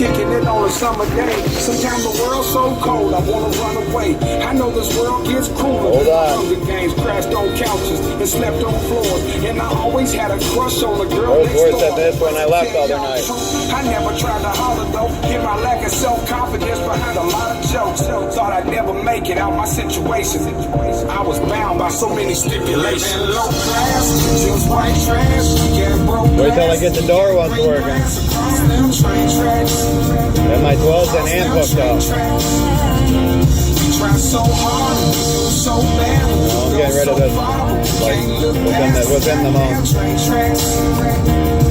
kicking it on a summer day. Sometimes the world's so cold, I wanna run away. I know this world gets cooler. Hold on. Hunger games, crashed on couches and slept on floors. And I always had a crush on a girl I was next worse door. at this when I left the other night. I never tried to holler though. Get my lack of self-confidence behind a lot of jokes. Thought I'd never make it out my situation. I was bound by so many stipulations. Low class, just white trash. Wait till I get the door once working. And my 12s and amp hooked up. I'm getting rid of this, like, within the month.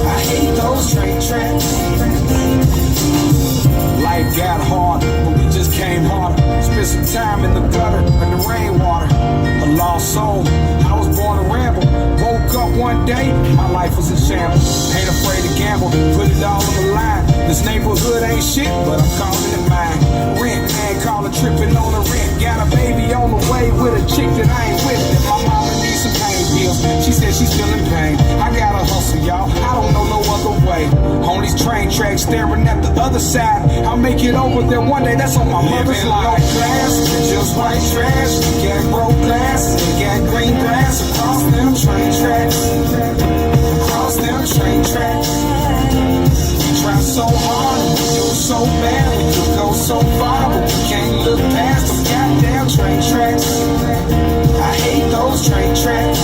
I hate those train tracks. Life got hard, but we just came harder. Spent some time in the gutter, in the rainwater. A lost soul, I was born to ramble. Woke up one day, my life was in shambles. Ain't afraid to gamble, put it all on the line. This neighborhood ain't shit, but I'm calling it mine. Rent man, call it tripping on the rent. Got a baby on the way with a chick that I ain't with. And my mama needs some pain pills. She said she's feeling pain. I gotta hustle, y'all. I don't know no other way. On these train tracks, staring at the other side. I'll make it over there one day. That's on my mother's life. Glass, just white trash. Got broke glass, got green grass across them train tracks. Across them train tracks. We try so hard, we do so bad, we could go so far, but we can't look past them goddamn train tracks. I hate those train tracks.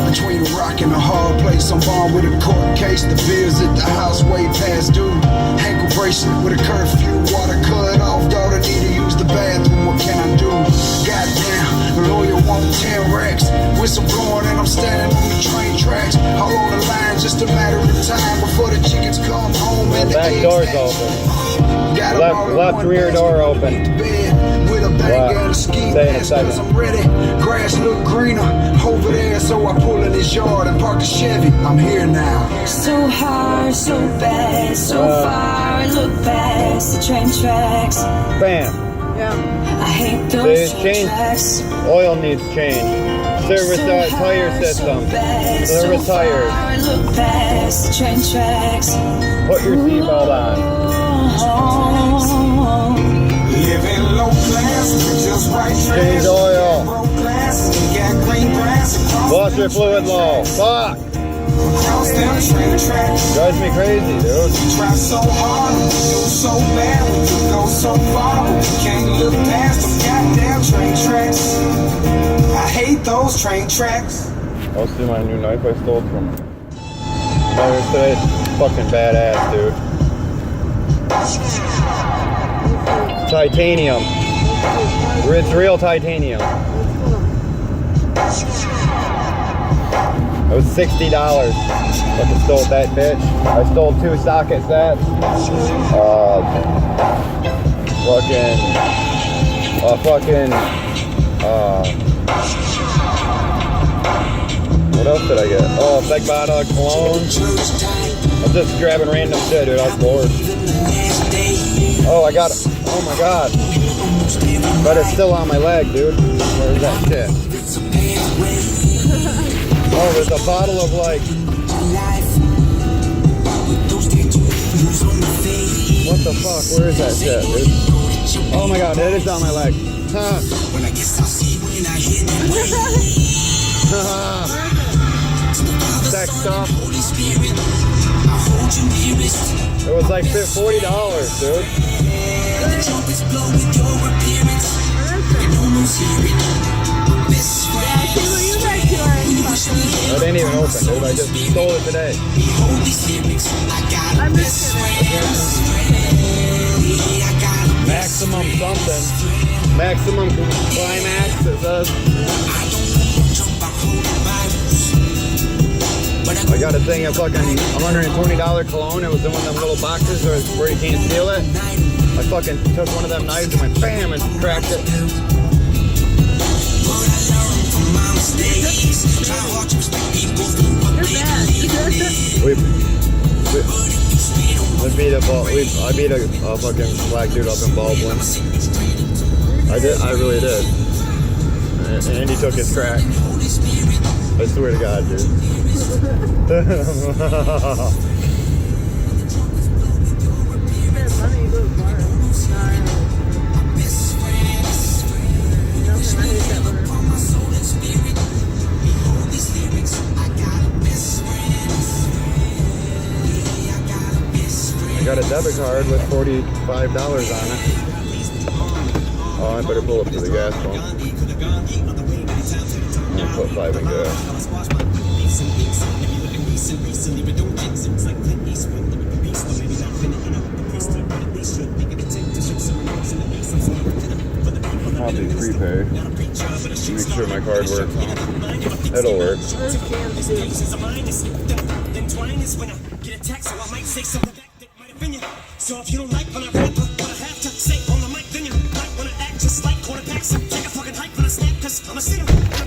Between a rock and a hard place, I'm born with a court case. The bills at the house way past due. Ankle bracelet with a curfew, water cut off. Daughter need to use the bathroom. What can I do? Goddamn, the lawyer want 10 racks. Whistle blowing and I'm standing on the train tracks. All on the line, just a matter of time before the chickens come home and the Back eggs door's hatch. open. Left rear door open. Wow. Stay in a second. I'm ready. Grass look greener over there, so I pull in his yard and park the Chevy. I'm here now. So hard, so bad, so far. Look past the train tracks. Bam. Yeah. I hate those train change. tracks. Oil needs change. Service tire system. Service tires. Look past the train tracks. Put your seatbelt on. Living low class, just white trash. Change oil. Broke glass, got green grass. Washer fluid low. Fuck. Across them train tracks. Drives me crazy, dude. We try so hard, we do so bad, we could go so far, but we can't look past them goddamn train tracks. I hate those train tracks. I'll see my new knife I stole from Myers today. It's fucking badass, dude. Titanium. It's real titanium. It was $60. Fucking stole that bitch. I stole 2 socket sets. What else did I get? Oh, Big Bada cologne. I'm just grabbing random shit, dude. I was bored. Oh, I got it. Oh my god. But it's still on my leg, dude. Where's that shit? Oh, there's a bottle of like... What the fuck? Where is that shit, dude? Oh my god, it is on my leg. Huh. Sex stuff. It was like $40, dude. It ain't even open, dude. I just stole it today. I'm just kidding. Maximum something. Maximum climax, it says. I got a thing of fucking $120 cologne. It was in one of them little boxes where you can't steal it. I fucking took one of them knives and went bam and cracked it. I beat a fucking black dude up in Baldwin. I really did. And he took his crack. I swear to God, dude. got a debit card with $45 on it. Oh, I better pull up to the gas pump. I'm gonna put 5 in gas. I'll do prepay. Make sure my card works. It'll work. So if you don't like when I rap, what I have to say on the mic, then you might wanna act just like quarterbacks. Take a fucking hike when I snap, cause I'm a sinner.